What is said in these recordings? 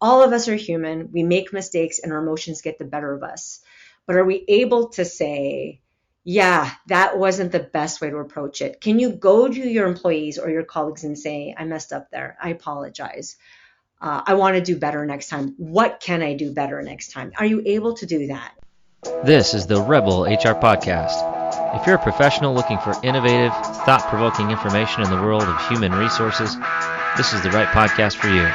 All of us are human. We make mistakes and our emotions get the better of us. But are we able to say, yeah, that wasn't the best way to approach it? Can you go to your employees or your colleagues and say, I messed up there. I apologize. I want to do better next time. What can I do better next time? Are you able to do that? This is the Rebel HR Podcast. If you're a professional looking for innovative, thought-provoking information in the world of human resources, this is the right podcast for you.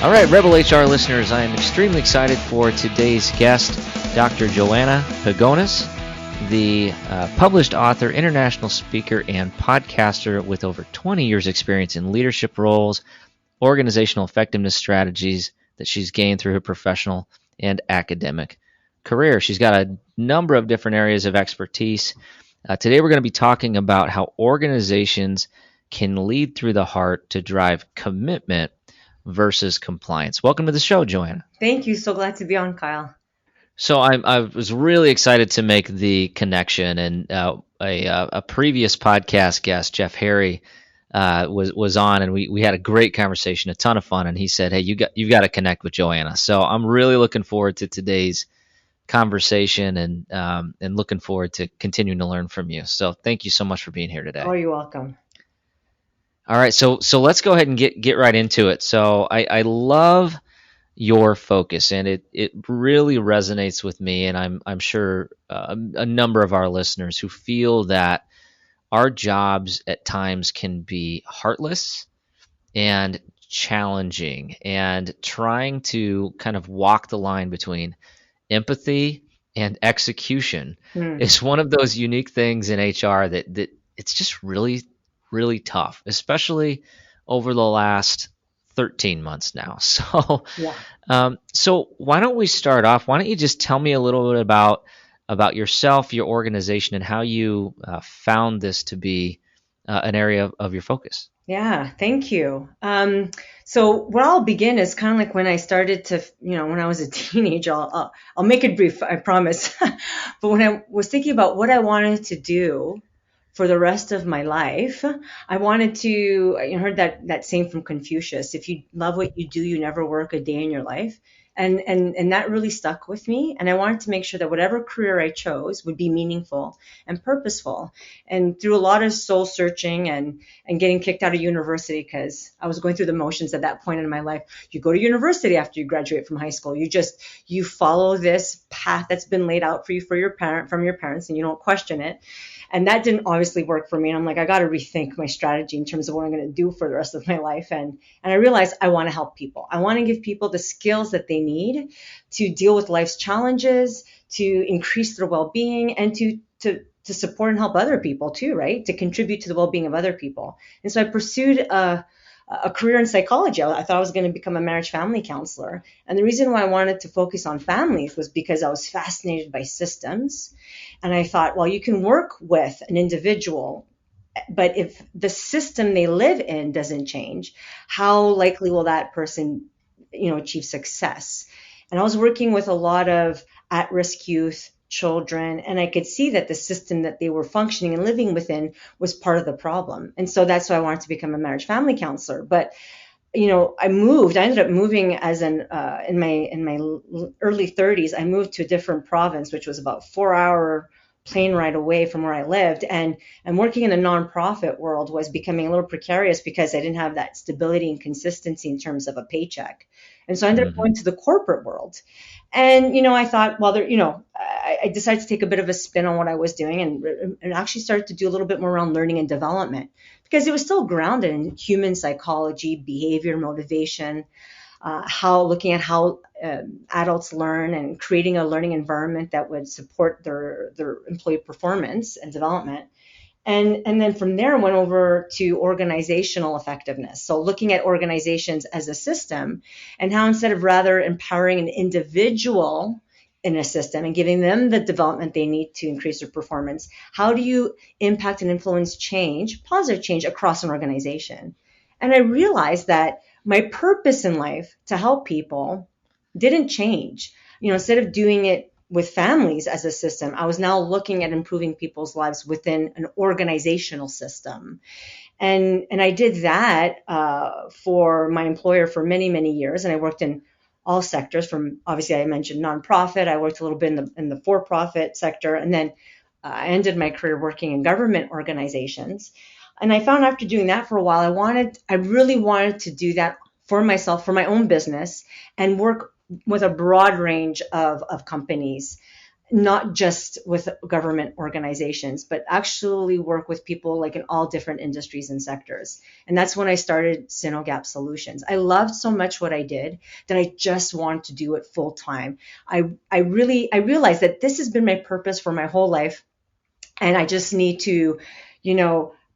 All right, Rebel HR listeners, I am extremely excited for today's guest, Dr. Johanna Pagonis, the published author, international speaker, and podcaster with over 20 years experience in leadership roles, organizational effectiveness strategies that she's gained through her professional and academic career. She's got a number of different areas of expertise. Today we're going to be talking about how organizations can lead through the heart to drive commitment versus compliance. Welcome to the show, Johanna. Thank you. So glad to be on, Kyle. So I was really excited to make the connection, and a previous podcast guest, Jeff Harry, was on, and we had a great conversation, a ton of fun. And he said, "Hey, you've got to connect with Johanna." So I'm really looking forward to today's conversation, and looking forward to continuing to learn from you. So thank you so much for being here today. Oh, you're welcome. All right, so let's go ahead and get right into it. So I love your focus, and it really resonates with me, and I'm sure a number of our listeners who feel that our jobs at times can be heartless and challenging, and trying to kind of walk the line between empathy and execution is one of those unique things in HR that it's just really tough, especially over the last 13 months now. So, so why don't we start off? Why don't you just tell me a little bit about yourself, your organization, and how you found this to be an area of your focus? Yeah, thank you. So where I'll begin is kind of like when I started to, when I was a teenager. I'll make it brief, I promise. But when I was thinking about what I wanted to do for the rest of my life, I wanted to, I heard that saying from Confucius, if you love what you do, you never work a day in your life. And that really stuck with me. And I wanted to make sure that whatever career I chose would be meaningful and purposeful. And through a lot of soul searching and getting kicked out of university, because I was going through the motions at that point in my life. You go to university after you graduate from high school. You follow this path that's been laid out for you from your parents, and you don't question it. And that didn't obviously work for me. And I'm like, I got to rethink my strategy in terms of what I'm going to do for the rest of my life. And I realized I want to help people. I want to give people the skills that they need to deal with life's challenges, to increase their well-being, and to support and help other people too, right? To contribute to the well-being of other people. And so I pursued a career in psychology. I thought I was going to become a marriage family counselor. And the reason why I wanted to focus on families was because I was fascinated by systems. And I thought, well, you can work with an individual, but if the system they live in doesn't change, how likely will that person, achieve success? And I was working with a lot of at-risk youth, children, and I could see that the system that they were functioning and living within was part of the problem. And so that's why I wanted to become a marriage family counselor. But I ended up moving as in my early 30s. I moved to a different province, which was about 4-hour plane ride away from where I lived. And working in the nonprofit world was becoming a little precarious because I didn't have that stability and consistency in terms of a paycheck. And so I ended up going to the corporate world. And, I thought, well, I decided to take a bit of a spin on what I was doing and actually started to do a little bit more around learning and development, because it was still grounded in human psychology, behavior, motivation, looking at how adults learn and creating a learning environment that would support their employee performance and development. And then from there, I went over to organizational effectiveness. So looking at organizations as a system and how instead of rather empowering an individual in a system and giving them the development they need to increase their performance, how do you impact and influence change, positive change across an organization? And I realized that my purpose in life to help people didn't change. Instead of doing it with families as a system. I was now looking at improving people's lives within an organizational system. And I did that for my employer for many, many years. And I worked in all sectors from, obviously, I mentioned nonprofit. I worked a little bit in the for-profit sector. And then I ended my career working in government organizations. And I found after doing that for a while, I really wanted to do that for myself, for my own business, and work with a broad range of companies, not just with government organizations, but actually work with people like in all different industries and sectors. And that's when I started Sinogap Solutions. I loved so much what I did that I just wanted to do it full time. I realized that this has been my purpose for my whole life, and I just need to,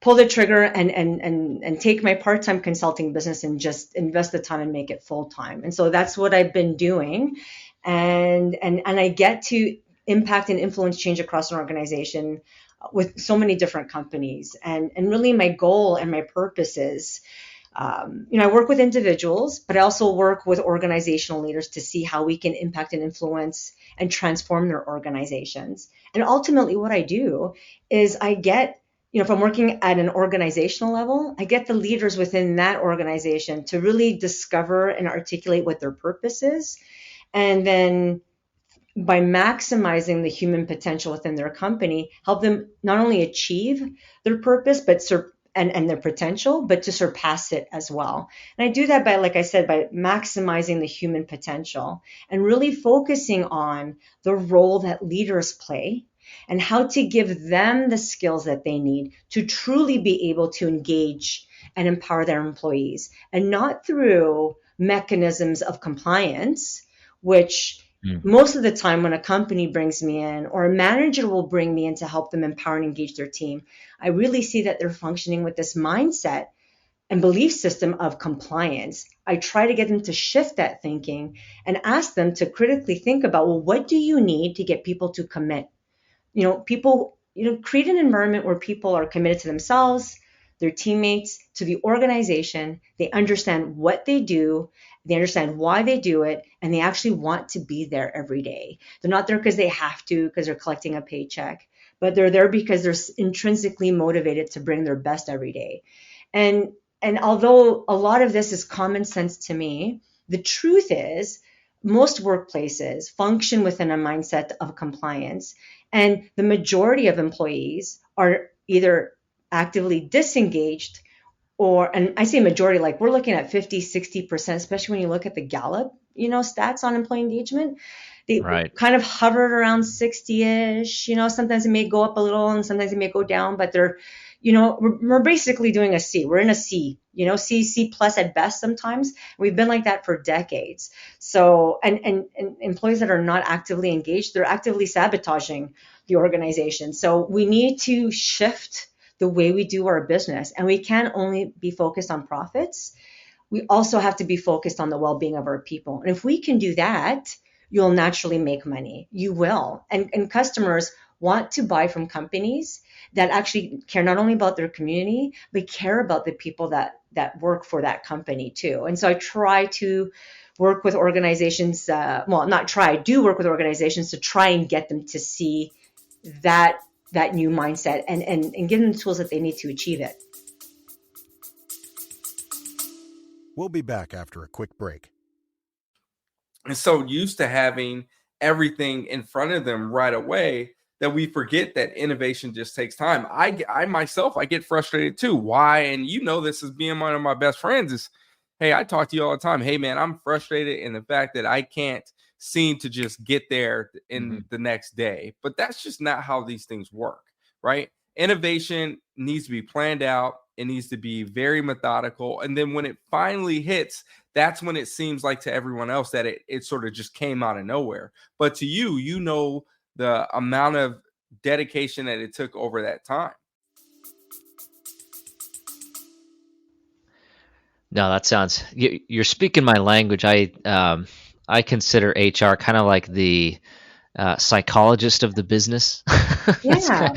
pull the trigger and take my part-time consulting business and just invest the time and make it full time. And so that's what I've been doing. And I get to impact and influence change across an organization with so many different companies. And really my goal and my purpose is, I work with individuals, but I also work with organizational leaders to see how we can impact and influence and transform their organizations. And ultimately, what I do is I get, if I'm working at an organizational level, I get the leaders within that organization to really discover and articulate what their purpose is. And then by maximizing the human potential within their company, help them not only achieve their purpose, but and their potential, but to surpass it as well. And I do that by, like I said, by maximizing the human potential and really focusing on the role that leaders play and how to give them the skills that they need to truly be able to engage and empower their employees, and not through mechanisms of compliance, which Mm. most of the time when a company brings me in or a manager will bring me in to help them empower and engage their team, I really see that they're functioning with this mindset and belief system of compliance. I try to get them to shift that thinking and ask them to critically think about, well, what do you need to get people to commit? People, create an environment where people are committed to themselves, their teammates, to the organization. They understand what they do, they understand why they do it, and they actually want to be there every day. They're not there because they have to, because they're collecting a paycheck, but they're there because they're intrinsically motivated to bring their best every day. And and although a lot of this is common sense to me, the truth is most workplaces function within a mindset of compliance, and the majority of employees are either actively disengaged, and I say majority, like we're looking at 50, 60%, especially when you look at the Gallup, stats on employee engagement. They Right. kind of hovered around 60-ish. Sometimes it may go up a little and sometimes it may go down, but we're basically doing a C. We're in a C, C plus at best sometimes. We've been like that for decades. So, and employees that are not actively engaged, they're actively sabotaging the organization. So we need to shift the way we do our business, and we can't only be focused on profits. We also have to be focused on the well-being of our people. And if we can do that, you'll naturally make money. You will. And customers want to buy from companies that actually care not only about their community, but care about the people that work for that company too. And so I try to work with organizations, not try, I do work with organizations to try and get them to see that that new mindset, and give them the tools that they need to achieve it. We'll be back after a quick break. And so used to having everything in front of them right away that we forget that innovation just takes time. I myself, I get frustrated too. Why? And this as being one of my best friends is, hey, I talk to you all the time. Hey, man, I'm frustrated in the fact that I can't seem to just get there in the next day. But that's just not how these things work, right? Innovation needs to be planned out. It needs to be very methodical. And then when it finally hits, that's when it seems like to everyone else that it sort of just came out of nowhere. But to you, the amount of dedication that it took over that time. No, that sounds. You're speaking my language. I consider HR kind of like the psychologist of the business. It's Yeah.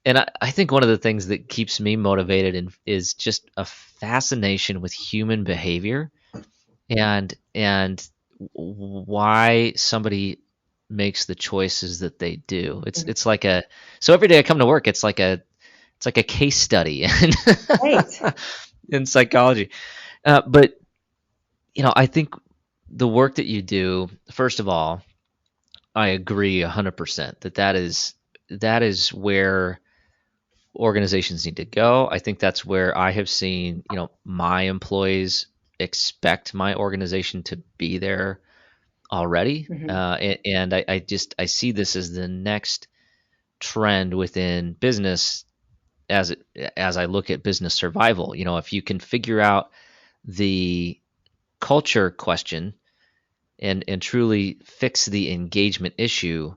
and I think one of the things that keeps me motivated is just a fascination with human behavior and why somebody makes the choices that they do. It's Mhm. it's like a so every day I come to work, it's like a case study in Right. in psychology. But I think the work that you do, first of all, I agree 100% that is where organizations need to go. I think that's where I have seen, my employees expect my organization to be there already. Hmm. And I see this as the next trend within business as I look at business survival. If you can figure out the culture question and truly fix the engagement issue,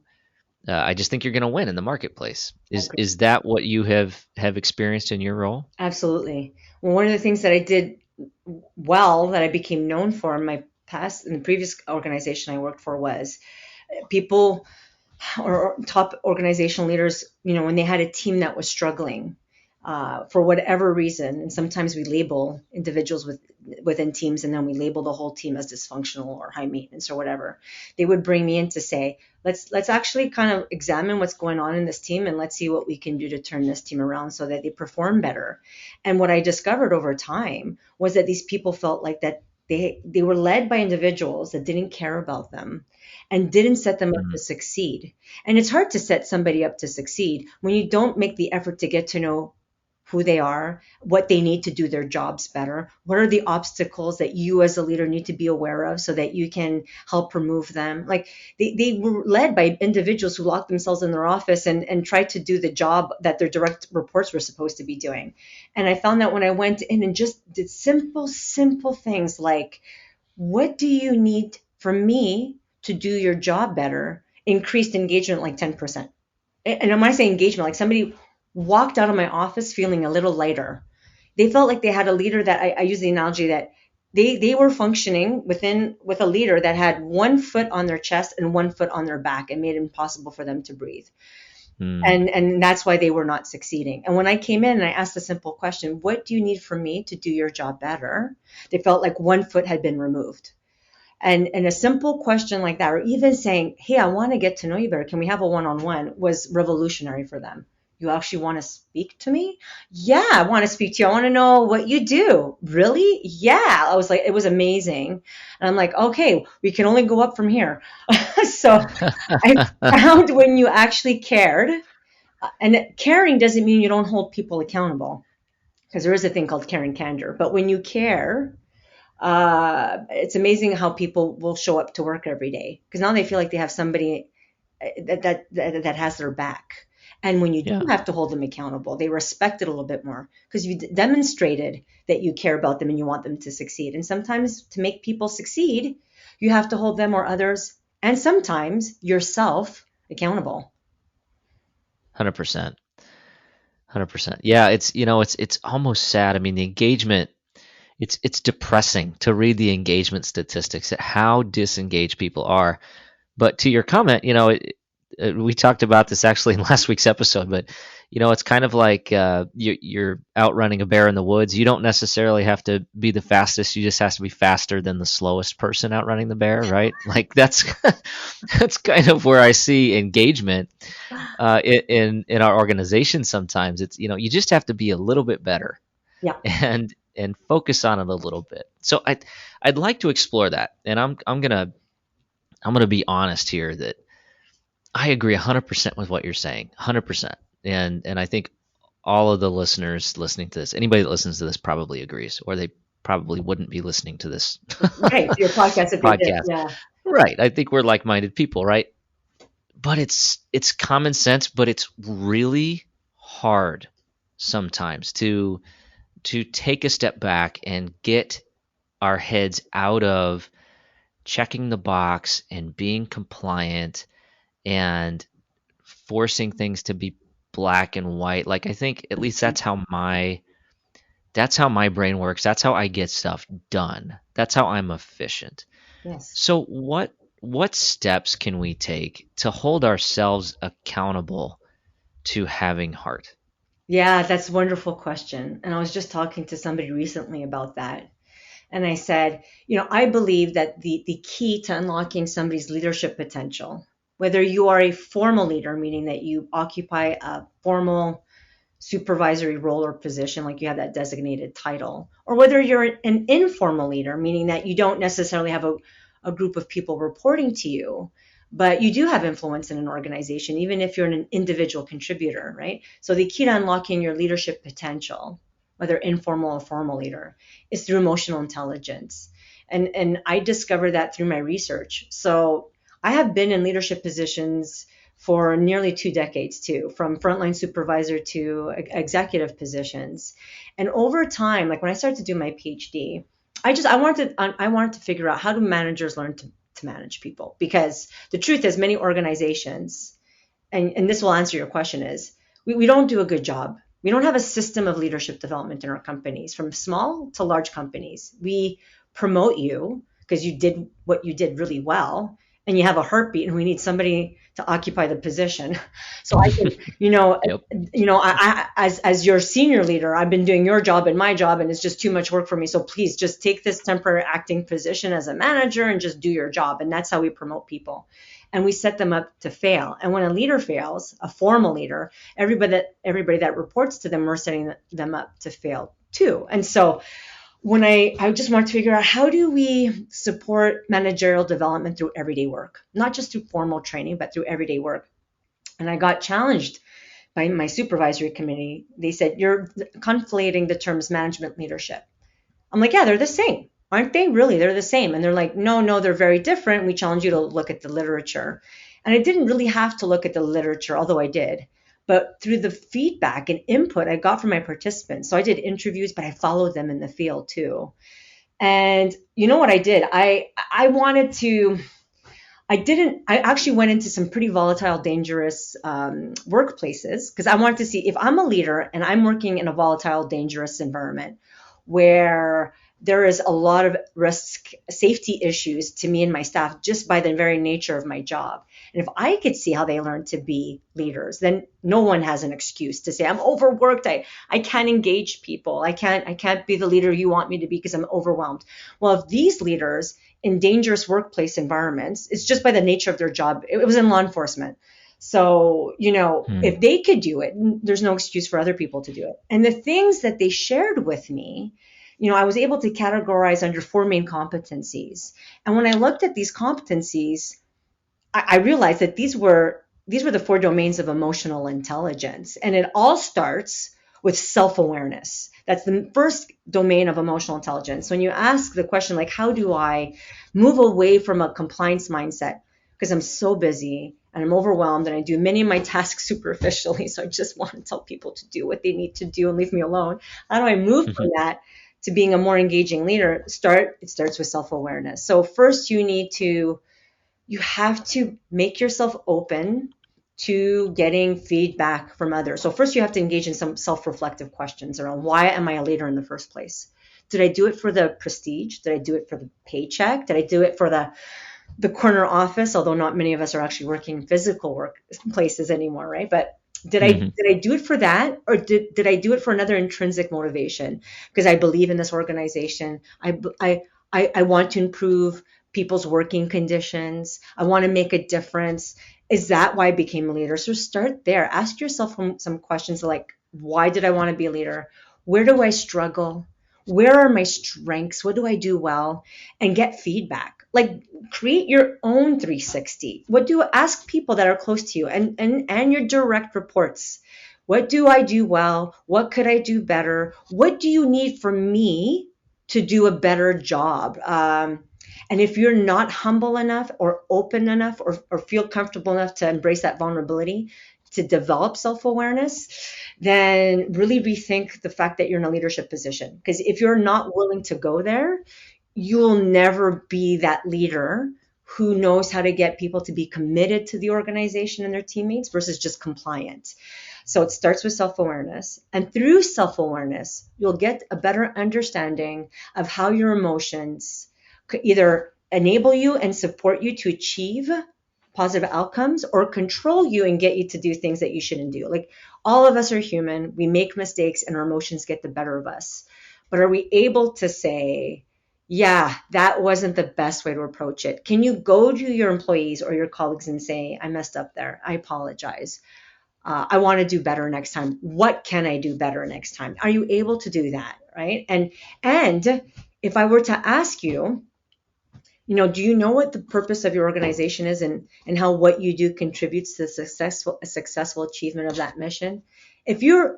I just think you're going to win in the marketplace. Is that what you have experienced in your role? Absolutely. Well, one of the things that I did well that I became known for in the previous organization I worked for was people or top organizational leaders, when they had a team that was struggling for whatever reason, and sometimes we label individuals within teams, and then we label the whole team as dysfunctional or high maintenance or whatever. They would bring me in to say, let's actually kind of examine what's going on in this team, and let's see what we can do to turn this team around so that they perform better. And what I discovered over time was that these people felt like that they were led by individuals that didn't care about them and didn't set them up to Mm, succeed. And it's hard to set somebody up to succeed when you don't make the effort to get to know who they are, what they need to do their jobs better, what are the obstacles that you as a leader need to be aware of so that you can help remove them. Like they were led by individuals who locked themselves in their office and tried to do the job that their direct reports were supposed to be doing. And I found that when I went in and just did simple things like, what do you need from me to do your job better? Increased engagement like 10%. And when I say engagement, like somebody walked out of my office feeling a little lighter. They felt like they had a leader that I use the analogy that they were functioning with a leader that had one foot on their chest and one foot on their back and made it impossible for them to breathe. mm, And that's why they were not succeeding. And when I came in and I asked a simple question, what do you need from me to do your job better? They felt like one foot had been removed. And a simple question like that, or even saying, hey, I want to get to know you better. Can we have a one-on-one, was revolutionary for them. You actually want to speak to me? Yeah, I want to speak to you. I want to know what you do. Really? Yeah. I was like, it was amazing. And I'm like, okay, we can only go up from here. So I found when you actually cared, and caring doesn't mean you don't hold people accountable, because there is a thing called caring candor. But when you care, it's amazing how people will show up to work every day because now they feel like they have somebody that has their back. And when you do yeah, have to hold them accountable, they respect it a little bit more because you demonstrated that you care about them and you want them to succeed. And sometimes to make people succeed, you have to hold them or others, and sometimes yourself, accountable. 100%. 100%. Yeah, it's almost sad. I mean, the engagement, it's depressing to read the engagement statistics at how disengaged people are. But to your comment, we talked about this actually in last week's episode, but it's kind of like you're outrunning a bear in the woods. You don't necessarily have to be the fastest. You just have to be faster than the slowest person outrunning the bear, right? Like that's that's kind of where I see engagement in our organization. Sometimes it's you just have to be a little bit better Yeah. and focus on it a little bit. So I'd like to explore that, and I'm gonna be honest here that I agree 100% with what you're saying, 100%. And I think all of the listeners listening to this, anybody that listens to this probably agrees, or they probably wouldn't be listening to this Right. Your podcast, if they did. podcast. Yeah. Right. I think we're like-minded people, right? But it's common sense, but it's really hard sometimes to take a step back and get our heads out of checking the box and being compliant and forcing things to be black and white. Like I think at least that's how my brain works. That's how I get stuff done. That's how I'm efficient. Yes. So what steps can we take to hold ourselves accountable to having heart? Yeah, that's a wonderful question. And I was just talking to somebody recently about that. And I said, I believe that the key to unlocking somebody's leadership potential whether you are a formal leader, meaning that you occupy a formal supervisory role or position, like you have that designated title, or whether you're an informal leader, meaning that you don't necessarily have a group of people reporting to you, but you do have influence in an organization, even if you're an individual contributor, right? So the key to unlocking your leadership potential, whether informal or formal leader, is through emotional intelligence. And I discovered that through my research. So I have been in leadership positions for nearly 2 decades too, from frontline supervisor to executive positions. And over time, like when I started to do my PhD, I wanted to figure out, how do managers learn to manage people? Because the truth is, many organizations, and this will answer your question, is we don't do a good job. We don't have a system of leadership development in our companies, from small to large companies. We promote you because you did what you did really well, and you have a heartbeat, and we need somebody to occupy the position. So I can, Yep. as your senior leader, I've been doing your job and my job, and it's just too much work for me. So please just take this temporary acting position as a manager and just do your job. And that's how we promote people. And we set them up to fail. And when a leader fails, a formal leader, everybody that reports to them, we're setting them up to fail too. And so when I just want to figure out, how do we support managerial development through everyday work, not just through formal training, but through everyday work. And I got challenged by my supervisory committee. They said, you're conflating the terms management leadership. I'm like, yeah, they're the same. Aren't they? Really, they're the same. And they're like, no, they're very different. We challenge you to look at the literature. And I didn't really have to look at the literature, although I did. But through the feedback and input I got from my participants. So I did interviews, but I followed them in the field too. And you know what I did? I actually went into some pretty volatile, dangerous workplaces, because I wanted to see, if I'm a leader and I'm working in a volatile, dangerous environment where there is a lot of risk, safety issues to me and my staff, just by the very nature of my job. And if I could see how they learn to be leaders, then no one has an excuse to say, I'm overworked. I can't engage people. I can't be the leader you want me to be because I'm overwhelmed. Well, if these leaders in dangerous workplace environments, it's just by the nature of their job. It was in law enforcement. So, if they could do it, there's no excuse for other people to do it. And the things that they shared with me, I was able to categorize under 4 main competencies. And when I looked at these competencies, I realized that these were the 4 domains of emotional intelligence. And it all starts with self-awareness. That's the first domain of emotional intelligence. When you ask the question, like, how do I move away from a compliance mindset? Because I'm so busy and I'm overwhelmed and I do many of my tasks superficially. So I just want to tell people to do what they need to do and leave me alone. How do I move from that to being a more engaging leader? It starts with self-awareness. So first you have to make yourself open to getting feedback from others. So first you have to engage in some self-reflective questions around, why am I a leader in the first place? Did I do it for the prestige? Did I do it for the paycheck? Did I do it for the corner office? Although not many of us are actually working in physical work places anymore, right? But did I do it for that? Or did I do it for another intrinsic motivation? Because I believe in this organization. I want to improve people's working conditions. I want to make a difference. Is that why I became a leader? So start there. Ask yourself some questions like, why did I want to be a leader? Where do I struggle? Where are my strengths? What do I do well? And get feedback. Like, create your own 360. Ask people that are close to you and your direct reports. What do I do well? What could I do better? What do you need from me to do a better job? And if you're not humble enough or open enough or feel comfortable enough to embrace that vulnerability, to develop self-awareness, then really rethink the fact that you're in a leadership position. Because if you're not willing to go there, you'll never be that leader who knows how to get people to be committed to the organization and their teammates versus just compliant. So it starts with self-awareness. And through self-awareness, you'll get a better understanding of how your emotions could either enable you and support you to achieve positive outcomes or control you and get you to do things that you shouldn't do. Like, all of us are human. We make mistakes and our emotions get the better of us. But are we able to say, yeah, that wasn't the best way to approach it. Can you go to your employees or your colleagues and say, I messed up there. I apologize. I want to do better next time. What can I do better next time? Are you able to do that? Right. And if I were to ask you, do you know what the purpose of your organization is, and how what you do contributes to the successful achievement of that mission? If you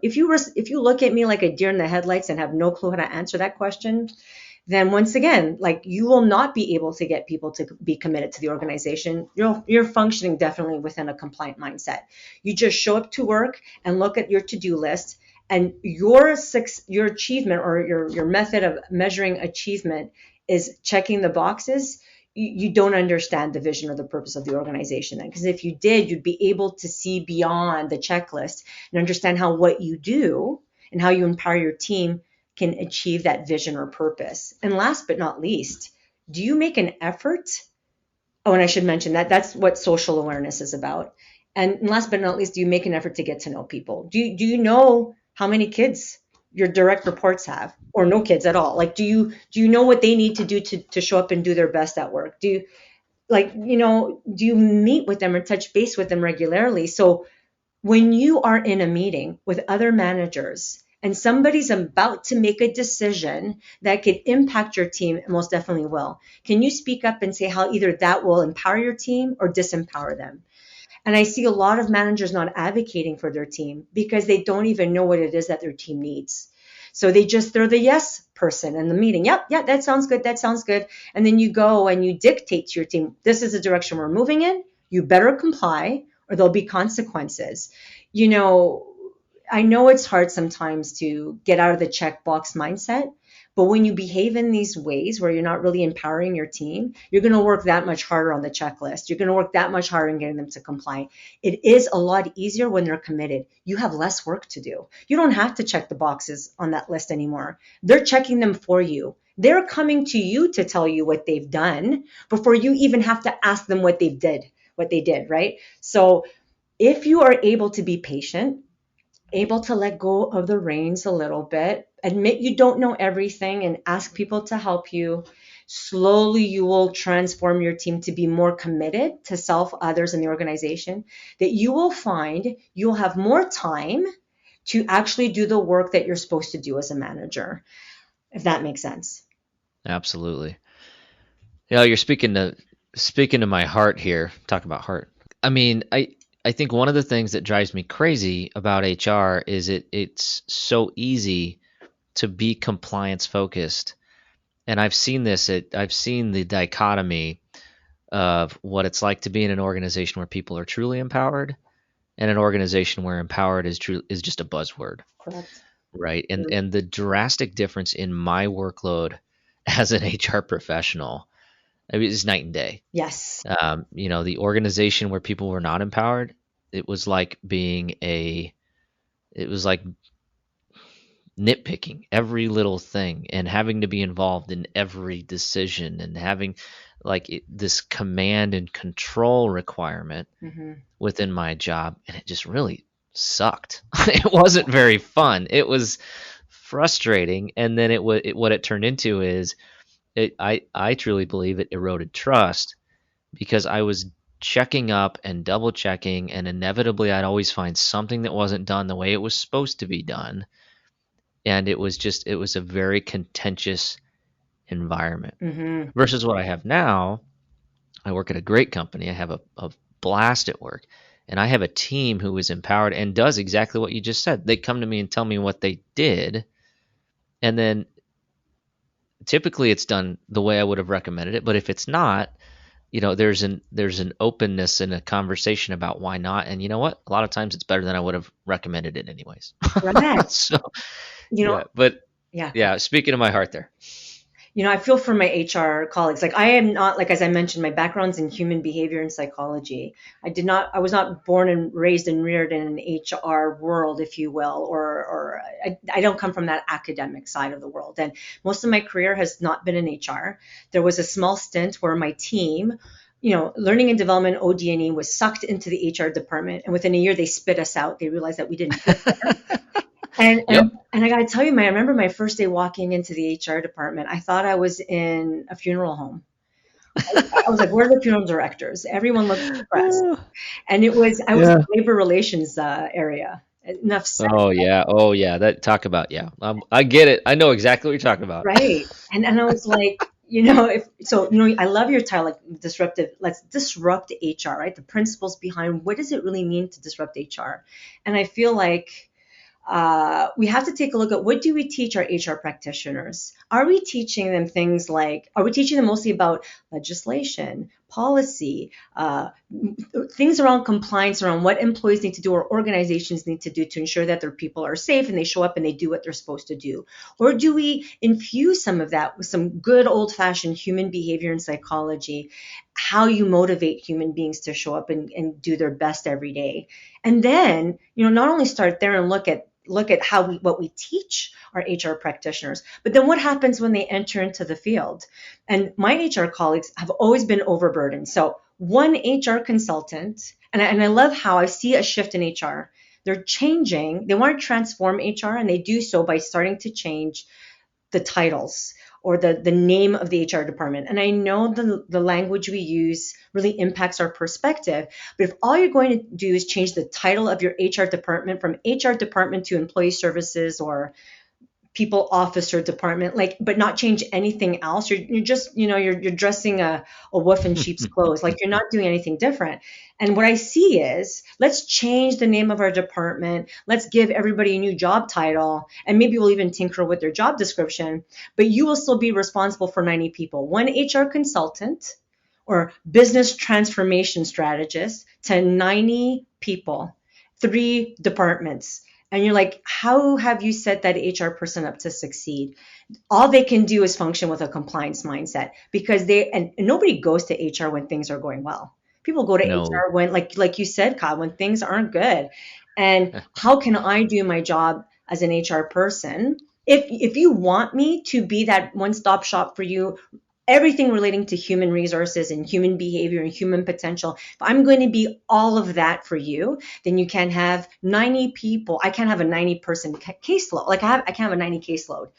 look at me like a deer in the headlights and have no clue how to answer that question, then once again, like, you will not be able to get people to be committed to the organization. You're functioning definitely within a compliant mindset. You just show up to work and look at your to-do list, and your achievement, or your method of measuring achievement, is checking the boxes. You don't understand the vision or the purpose of the organization then, because if you did, you'd be able to see beyond the checklist and understand how what you do and how you empower your team can achieve that vision or purpose. And last but not least, do you make an effort? Oh, and I should mention that that's what social awareness is about. And last but not least, do you make an effort to get to know people? Do you know how many kids your direct reports have, or no kids at all? Like, do you know what they need to do to show up and do their best at work? Do you meet with them or touch base with them regularly? So when you are in a meeting with other managers and somebody's about to make a decision that could impact your team, it most definitely will. Can you speak up and say how either that will empower your team or disempower them? And I see a lot of managers not advocating for their team because they don't even know what it is that their team needs. So they're the yes person in the meeting. Yep, yeah, that sounds good. That sounds good. And then you go and you dictate to your team, this is the direction we're moving in. You better comply or there'll be consequences. You know, I know it's hard sometimes to get out of the checkbox mindset, but when you behave in these ways where you're not really empowering your team, you're going to work that much harder on the checklist. You're going to work that much harder in getting them to comply. It is a lot easier when they're committed. You have less work to do. You don't have to check the boxes on that list anymore. They're checking them for you. They're coming to you to tell you what they've done before you even have to ask them what they did, right? So if you are able to be patient, able to let go of the reins a little bit, admit you don't know everything, and ask people to help you, slowly you will transform your team to be more committed to self, others, and the organization, that you will find you'll have more time to actually do the work that you're supposed to do as a manager, if that makes sense. Absolutely. You're speaking to my heart here. Talk about heart. I mean, I think one of the things that drives me crazy about HR is it's so easy to be compliance focused. And I've seen the dichotomy of what it's like to be in an organization where people are truly empowered and an organization where empowered is just a buzzword, Correct. right? And the drastic difference in my workload as an HR professional, I mean, it's night and day. Yes. The organization where people were not empowered, it was like it was like nitpicking every little thing and having to be involved in every decision and having this command and control requirement within my job, and it just really sucked. It wasn't very fun. It was frustrating, and then what it turned into is I truly believe it eroded trust because I was checking up and double checking, and inevitably I'd always find something that wasn't done the way it was supposed to be done, and it was a very contentious environment versus what I have now. I work at a great company. I have a blast at work, and I have a team who is empowered and does exactly what you just said. They come to me and tell me what they did, and then typically it's done the way I would have recommended it. But if it's not, there's an openness and a conversation about why not. And you know what? A lot of times it's better than I would have recommended it anyways. Correct. So You know, yeah, but yeah. yeah, speaking to my heart there. I feel for my HR colleagues. Like, I am not, like, as I mentioned, my background's in human behavior and psychology. I was not born and raised and reared in an HR world, if you will, or I don't come from that academic side of the world. And most of my career has not been in HR. There was a small stint where my team, learning and development, OD&E, was sucked into the HR department. And within a year, they spit us out. They realized that we didn't fit there. And Yep. I gotta tell you, I remember my first day walking into the HR department. I thought I was in a funeral home. I was like, "Where are the funeral directors?" Everyone looked depressed, and I was in Yeah. the labor relations area. Enough said, Oh yeah. Oh yeah. That talk about yeah. I get it. I know exactly what you're talking about. right? And I was like, if so, I love your title, like disruptive. Let's disrupt HR, right? The principles behind what does it really mean to disrupt HR, and I feel like we have to take a look at what do we teach our HR practitioners? Are we teaching them mostly about legislation, policy, things around compliance, around what employees need to do or organizations need to do to ensure that their people are safe and they show up and they do what they're supposed to do? Or do we infuse some of that with some good old fashioned human behavior and psychology, how you motivate human beings to show up and do their best every day? And then, not only start there and look at what we teach our HR practitioners, but then what happens when they enter into the field? And my HR colleagues have always been overburdened. So one HR consultant, and I love how I see a shift in HR. They're changing. They want to transform HR, and they do so by starting to change the titles or the name of the HR department. And I know the language we use really impacts our perspective. But if all you're going to do is change the title of your HR department from HR department to employee services or people officer department, like, but not change anything else, you're just, you're dressing a wolf in sheep's clothes, like you're not doing anything different. And what I see is, let's change the name of our department, let's give everybody a new job title, and maybe we'll even tinker with their job description, but you will still be responsible for 90 people, one HR consultant or business transformation strategist to 90 people, three departments. And you're like, how have you set that HR person up to succeed? All they can do is function with a compliance mindset, because and nobody goes to HR when things are going well. People go to No. HR when, like you said, Kyle, when things aren't good. And how can I do my job as an HR person? If you want me to be that one-stop shop for you, everything relating to human resources and human behavior and human potential, if I'm going to be all of that for you, then you can have 90 people. I can't have a 90 person caseload. Like I can't have a 90 caseload,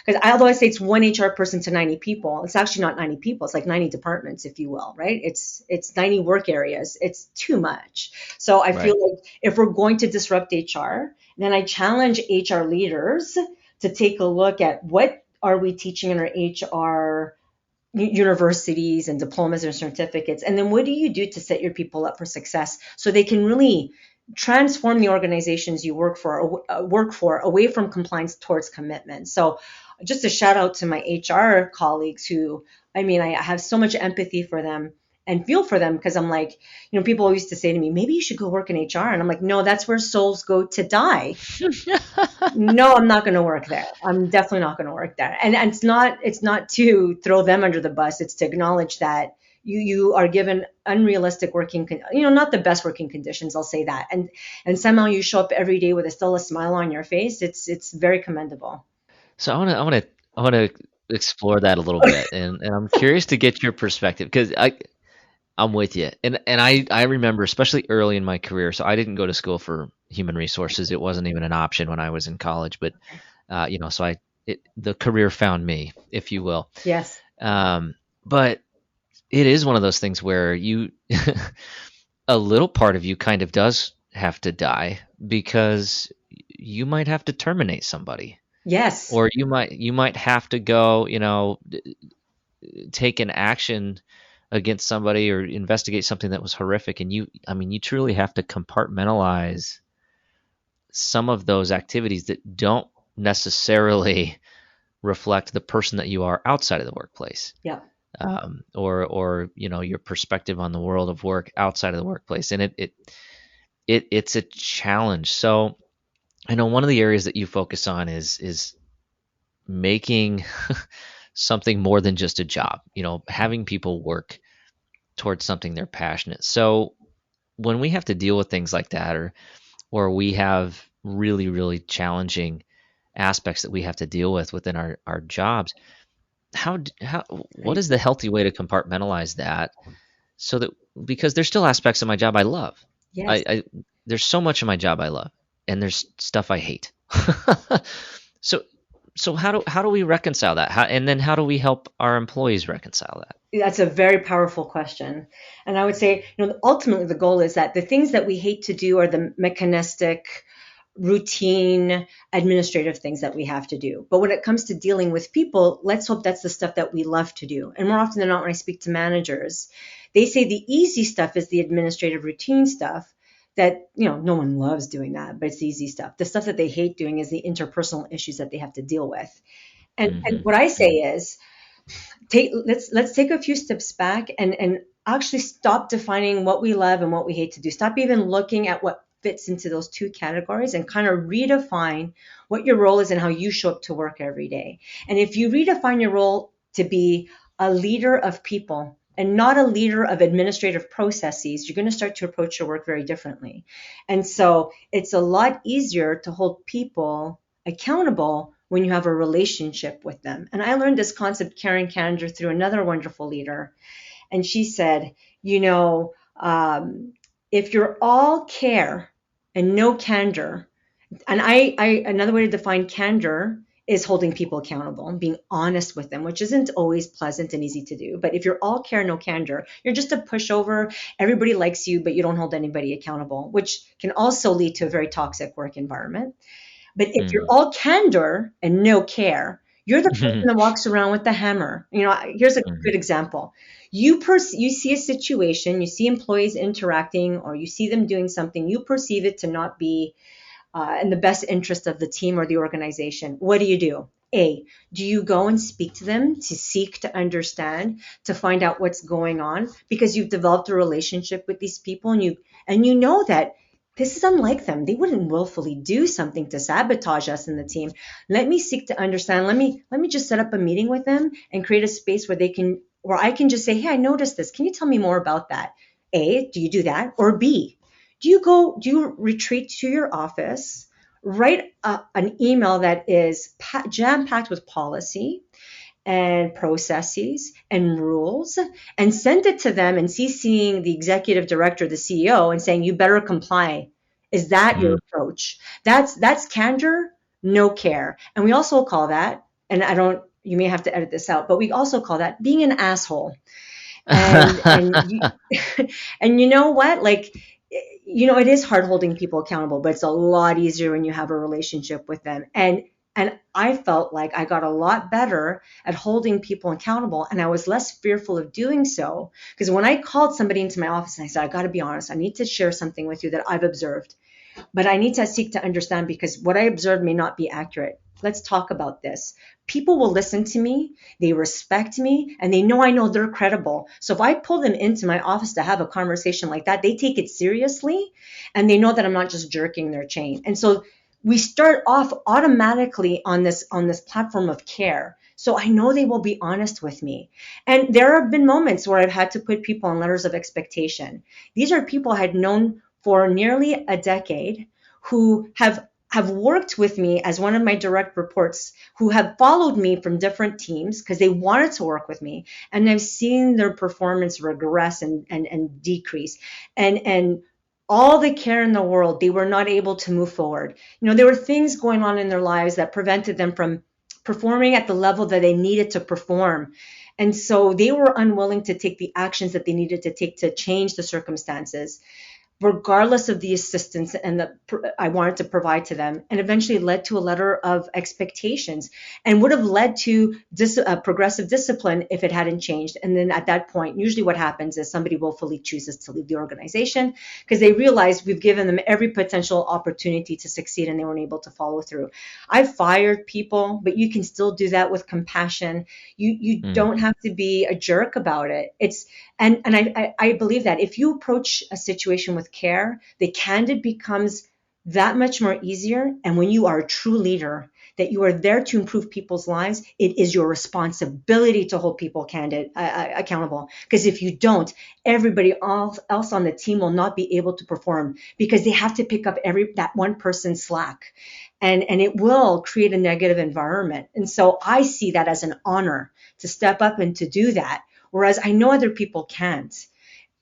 because although I say it's one HR person to 90 people, it's actually not 90 people. It's like 90 departments, if you will, right? It's 90 work areas. It's too much. So I feel Right. like if we're going to disrupt HR, then I challenge HR leaders to take a look at what are we teaching in our HR universities and diplomas and certificates, and then what do you do to set your people up for success so they can really transform the organizations you work for away from compliance towards commitment. So just a shout out to my HR colleagues who, I have so much empathy for them and feel for them, because I'm like, people used to say to me, maybe you should go work in HR, and I'm like, no, that's where souls go to die. No, I'm not going to work there. I'm definitely not going to work there. And it's not to throw them under the bus. It's to acknowledge that you are given unrealistic not the best working conditions. I'll say that. And somehow you show up every day with still a smile on your face. It's very commendable. So I want to explore that a little bit, and I'm curious to get your perspective because I'm with you, and I remember especially early in my career. So I didn't go to school for human resources; it wasn't even an option when I was in college. But so the career found me, if you will. Yes. But it is one of those things where a little part of you kind of does have to die because you might have to terminate somebody, Yes. or you might have to go, take an action against somebody or investigate something that was horrific, and you truly have to compartmentalize some of those activities that don't necessarily reflect the person that you are outside of the workplace, Yeah. or your perspective on the world of work outside of the workplace, and it's a challenge. So I know one of the areas that you focus on is making something more than just a job, having people work towards something they're passionate. So when we have to deal with things like that, or we have really, really challenging aspects that we have to deal with within our jobs, what Right. is the healthy way to compartmentalize that so that, because there's still aspects of my job I love. Yes. I there's so much of my job I love, and there's stuff I hate. so so how do we reconcile that? And then how do we help our employees reconcile that? That's a very powerful question. And I would say, ultimately the goal is that the things that we hate to do are the mechanistic, routine, administrative things that we have to do. But when it comes to dealing with people, let's hope that's the stuff that we love to do. And more often than not, when I speak to managers, they say the easy stuff is the administrative routine stuff that, no one loves doing that, but it's the easy stuff. The stuff that they hate doing is the interpersonal issues that they have to deal with. And what I say is, let's take a few steps back and actually stop defining what we love and what we hate to do. Stop even looking at what fits into those two categories and kind of redefine what your role is and how you show up to work every day. And if you redefine your role to be a leader of people and not a leader of administrative processes, you're going to start to approach your work very differently. And so it's a lot easier to hold people accountable when you have a relationship with them. And I learned this concept, Karen Candor, through another wonderful leader. And she said, if you're all care and no candor, and I another way to define candor is holding people accountable and being honest with them, which isn't always pleasant and easy to do. But if you're all care, no candor, you're just a pushover. Everybody likes you, but you don't hold anybody accountable, which can also lead to a very toxic work environment. But if you're all candor and no care, you're the person that walks around with the hammer. Here's a good example. You see a situation, you see employees interacting, or you see them doing something, you perceive it to not be in the best interest of the team or the organization. What do? Do you go and speak to them to seek to understand, to find out what's going on? Because you've developed a relationship with these people and you know that this is unlike them. They wouldn't willfully do something to sabotage us in the team. Let me seek to understand. Let me just set up a meeting with them and create a space where I can just say, hey, I noticed this. Can you tell me more about that? A, do you do that? Or B, do you retreat to your office, write an email that is jam-packed with policy and processes and rules and send it to them and CCing the executive director, the CEO, and saying, you better comply. Is that your approach? That's candor, no care. And we also call that, and you may have to edit this out, but we also call that being an asshole. And you know what? It is hard holding people accountable, but it's a lot easier when you have a relationship with them. And I felt like I got a lot better at holding people accountable, and I was less fearful of doing so. Because when I called somebody into my office and I said, I got to be honest, I need to share something with you that I've observed, but I need to seek to understand because what I observed may not be accurate. Let's talk about this. People will listen to me, they respect me, and they know I know they're credible. So if I pull them into my office to have a conversation like that, they take it seriously, and they know that I'm not just jerking their chain. And so we start off automatically on this platform of care. So I know they will be honest with me. And there have been moments where I've had to put people on letters of expectation. These are people I had known for nearly a decade who have worked with me as one of my direct reports, who have followed me from different teams because they wanted to work with me. And I've seen their performance regress and decrease. And all the care in the world, they were not able to move forward. There were things going on in their lives that prevented them from performing at the level that they needed to perform. And so they were unwilling to take the actions that they needed to take to change the circumstances, regardless of the assistance I wanted to provide to them, and eventually led to a letter of expectations and would have led to progressive discipline if it hadn't changed. And then at that point, usually what happens is somebody willfully chooses to leave the organization because they realize we've given them every potential opportunity to succeed and they weren't able to follow through. I've fired people, but you can still do that with compassion. You don't have to be a jerk about it. And I believe that if you approach a situation with care, the candid becomes that much more easier. And when you are a true leader, that you are there to improve people's lives, it is your responsibility to hold people accountable. Because if you don't, everybody else on the team will not be able to perform because they have to pick up that one person's slack. And it will create a negative environment. And so I see that as an honor to step up and to do that. Whereas I know other people can't.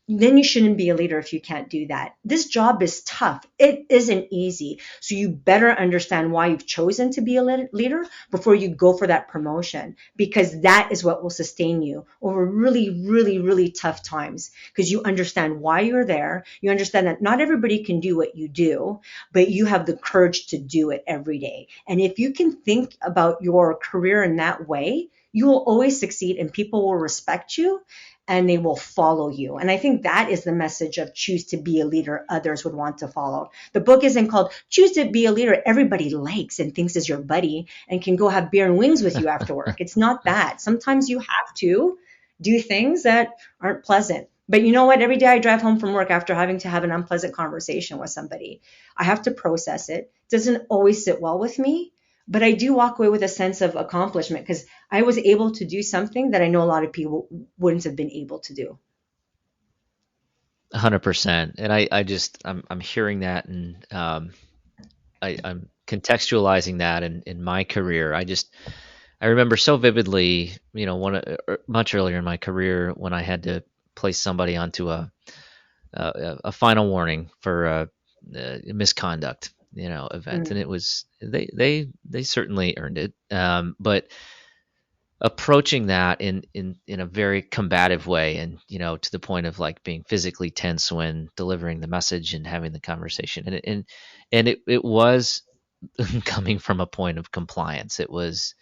then you shouldn't be a leader if you can't do that. This job is tough. It isn't easy. So you better understand why you've chosen to be a leader before you go for that promotion, because that is what will sustain you over really, really, really tough times, because you understand why you're there. You understand that not everybody can do what you do, but you have the courage to do it every day. And if you can think about your career in that way, you will always succeed and people will respect you and they will follow you. And I think that is the message of choose to be a leader others would want to follow. The book isn't called Choose to Be a Leader everybody likes and thinks is your buddy and can go have beer and wings with you after work. It's not that. Sometimes you have to do things that aren't pleasant. But you know what? Every day I drive home from work after having to have an unpleasant conversation with somebody, I have to process it. It doesn't always sit well with me, but I do walk away with a sense of accomplishment because I was able to do something that I know a lot of people wouldn't have been able to do. 100%. And I'm hearing that, and I'm contextualizing that in my career. I remember so vividly, much earlier in my career when I had to place somebody onto a final warning for a misconduct, event, and it was they certainly earned it, but approaching that in a very combative way, and to the point of like being physically tense when delivering the message and having the conversation, and it was coming from a point of compliance. It was,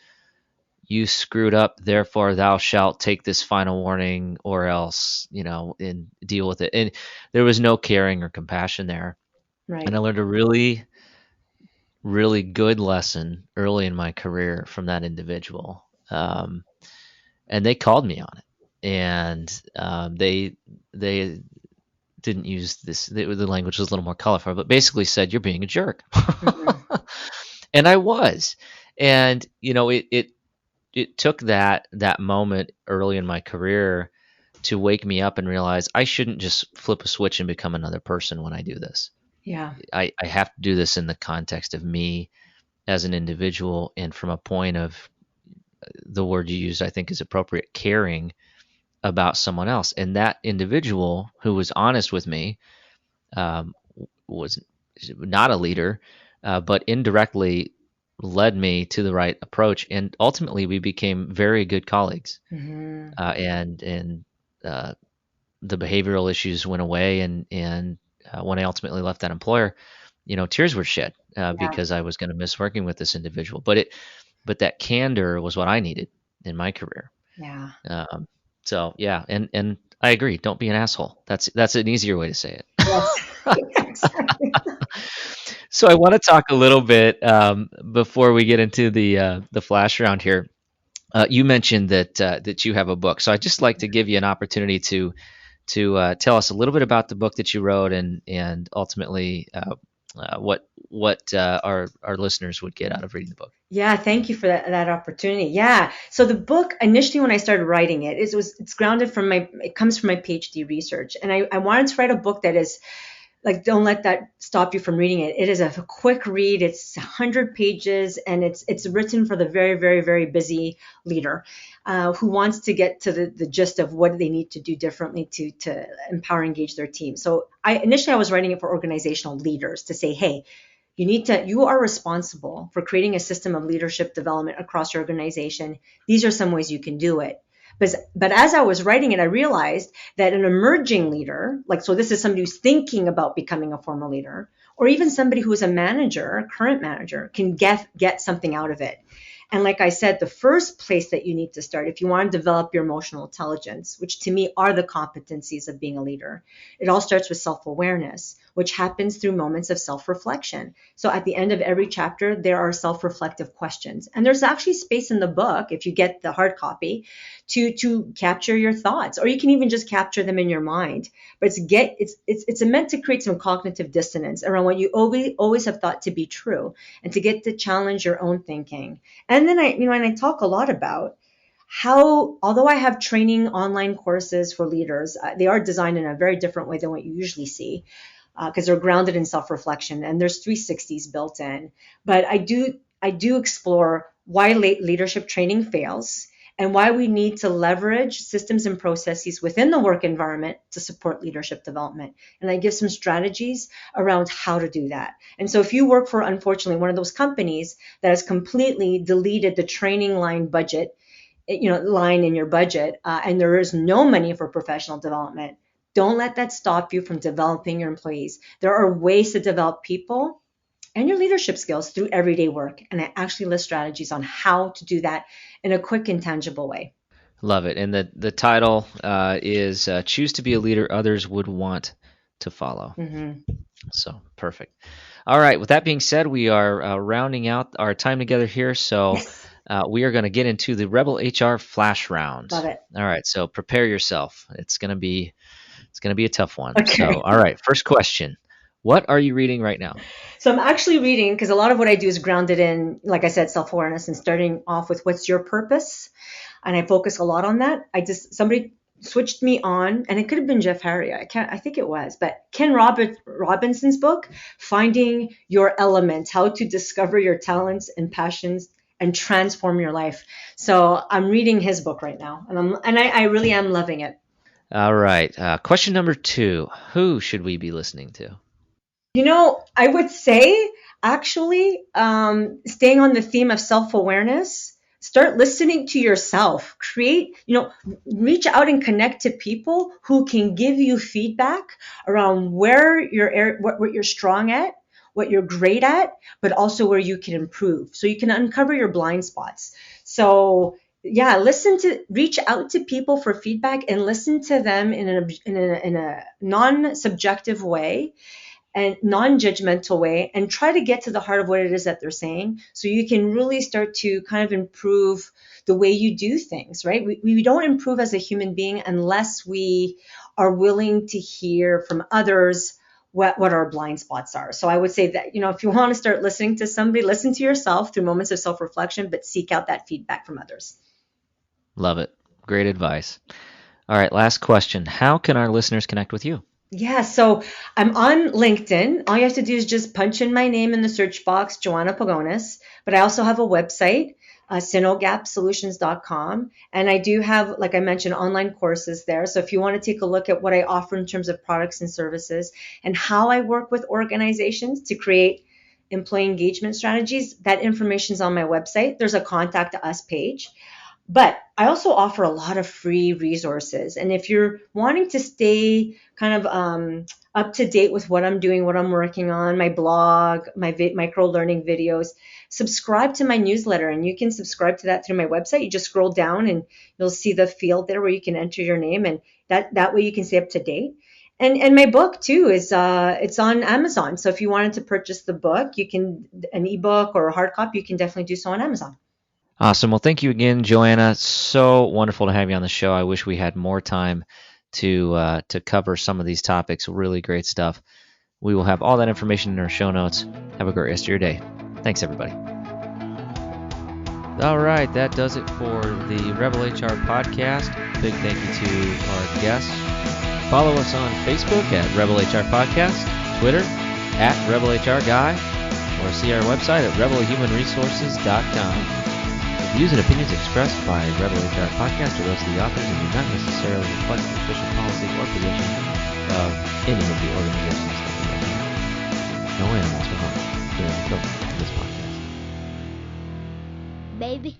you screwed up, therefore thou shalt take this final warning, or else, and deal with it. And there was no caring or compassion there. And Right. I learned a really, really good lesson early in my career from that individual. And they called me on it. And they didn't use this, the language was a little more colorful, but basically said, "You're being a jerk." Mm-hmm. And I was. And, it took that moment early in my career to wake me up and realize I shouldn't just flip a switch and become another person when I do this. Yeah. I have to do this in the context of me as an individual, and from a point of, the word you used I think is appropriate, caring about someone else. And that individual who was honest with me, was not a leader, but indirectly led me to the right approach, and ultimately we became very good colleagues. Mm-hmm. And the behavioral issues went away, and when I ultimately left that employer, tears were shed, Yeah. because I was going to miss working with this individual. But that candor was what I needed in my career. Yeah. So yeah, and I agree. Don't be an asshole. That's an easier way to say Yes. it. Exactly. So I want to talk a little bit, before we get into the flash round here. You mentioned that you have a book, so I'd just like to give you an opportunity to tell us a little bit about the book that you wrote, and ultimately, what our listeners would get out of reading the book. Yeah, thank you for that opportunity. Yeah. So the book initially when I started writing it, it's grounded it comes from my PhD research. And I wanted to write a book that is like, don't let that stop you from reading it. It is a quick read. It's 100 pages, and it's written for the very, very, very busy leader who wants to get to the gist of what they need to do differently to empower and engage their team. So I was writing it for organizational leaders to say, hey, you are responsible for creating a system of leadership development across your organization. These are some ways you can do it. But as I was writing it, I realized that an emerging leader, so this is somebody who's thinking about becoming a formal leader, or even somebody who is a manager, a current manager, can get something out of it. And like I said, the first place that you need to start, if you want to develop your emotional intelligence, which to me are the competencies of being a leader, it all starts with self-awareness, which happens through moments of self-reflection. So at the end of every chapter, there are self-reflective questions. And there's actually space in the book, if you get the hard copy, to capture your thoughts, or you can even just capture them in your mind. But it's meant to create some cognitive dissonance around what you always have thought to be true, and to get to challenge your own thinking. And then I talk a lot about how, although I have training online courses for leaders, they are designed in a very different way than what you usually see, because they're grounded in self-reflection and there's 360s built in. But I do explore why leadership training fails, and why we need to leverage systems and processes within the work environment to support leadership development. And I give some strategies around how to do that. And so if you work for, unfortunately, one of those companies that has completely deleted the training line budget, line in your budget, and there is no money for professional development, don't let that stop you from developing your employees. There are ways to develop people and your leadership skills through everyday work. And I actually list strategies on how to do that in a quick and tangible way. Love it. And the title is Choose to Be a Leader Others Would Want to Follow. Mm-hmm. So perfect. All right. With that being said, we are rounding out our time together here. So Yes. We are going to get into the Rebel HR Flash Round. Love it. All right. So prepare yourself. It's going to be a tough one. Okay. So, all right. First question. What are you reading right now? So I'm actually reading, because a lot of what I do is grounded in, like I said, self-awareness, and starting off with what's your purpose. And I focus a lot on that. Somebody switched me on, and it could have been Jeff Harry. I think it was, but Ken Robinson's book, Finding Your Element, How to Discover Your Talents and Passions and Transform Your Life. So I'm reading his book right now, and I really am loving it. All right. Question number 2. Who should we be listening to? I would say, actually, staying on the theme of self-awareness, start listening to yourself. Reach out and connect to people who can give you feedback around where what you're strong at, what you're great at, but also where you can improve. So you can uncover your blind spots. So yeah, reach out to people for feedback and listen to them in a non-subjective way and non-judgmental way, and try to get to the heart of what it is that they're saying, so you can really start to kind of improve the way you do things, right? We don't improve as a human being unless we are willing to hear from others what our blind spots are. So I would say that, if you want to start listening to somebody, listen to yourself through moments of self-reflection, but seek out that feedback from others. Love it. Great advice. All right, last question. How can our listeners connect with you? Yeah, so I'm on LinkedIn. All you have to do is just punch in my name in the search box, Johanna Pagonis. But I also have a website, Sinogapsolutions.com. And I do have, like I mentioned, online courses there. So if you want to take a look at what I offer in terms of products and services and how I work with organizations to create employee engagement strategies, that information is on my website. There's a contact us page. But I also offer a lot of free resources. And if you're wanting to stay kind of up to date with what I'm doing, what I'm working on, my blog, my micro learning videos, subscribe to my newsletter. And you can subscribe to that through my website. You just scroll down and you'll see the field there where you can enter your name. And that way you can stay up to date. And my book too is it's on Amazon. So if you wanted to purchase the book, an ebook or a hard copy, you can definitely do so on Amazon. Awesome. Well, thank you again, Johanna. So wonderful to have you on the show. I wish we had more time to cover some of these topics. Really great stuff. We will have all that information in our show notes. Have a great rest of your day. Thanks, everybody. All right, that does it for the Rebel HR podcast. Big thank you to our guests. Follow us on Facebook at Rebel HR Podcast, Twitter at Rebel HR Guy, or see our website at rebelhumanresources.com. The views and opinions expressed by Rebel HR Podcast are those of the authors and do not necessarily reflect the official policy or position of any of the organizations that we represent. No animals were harmed during the filming of this podcast. Baby.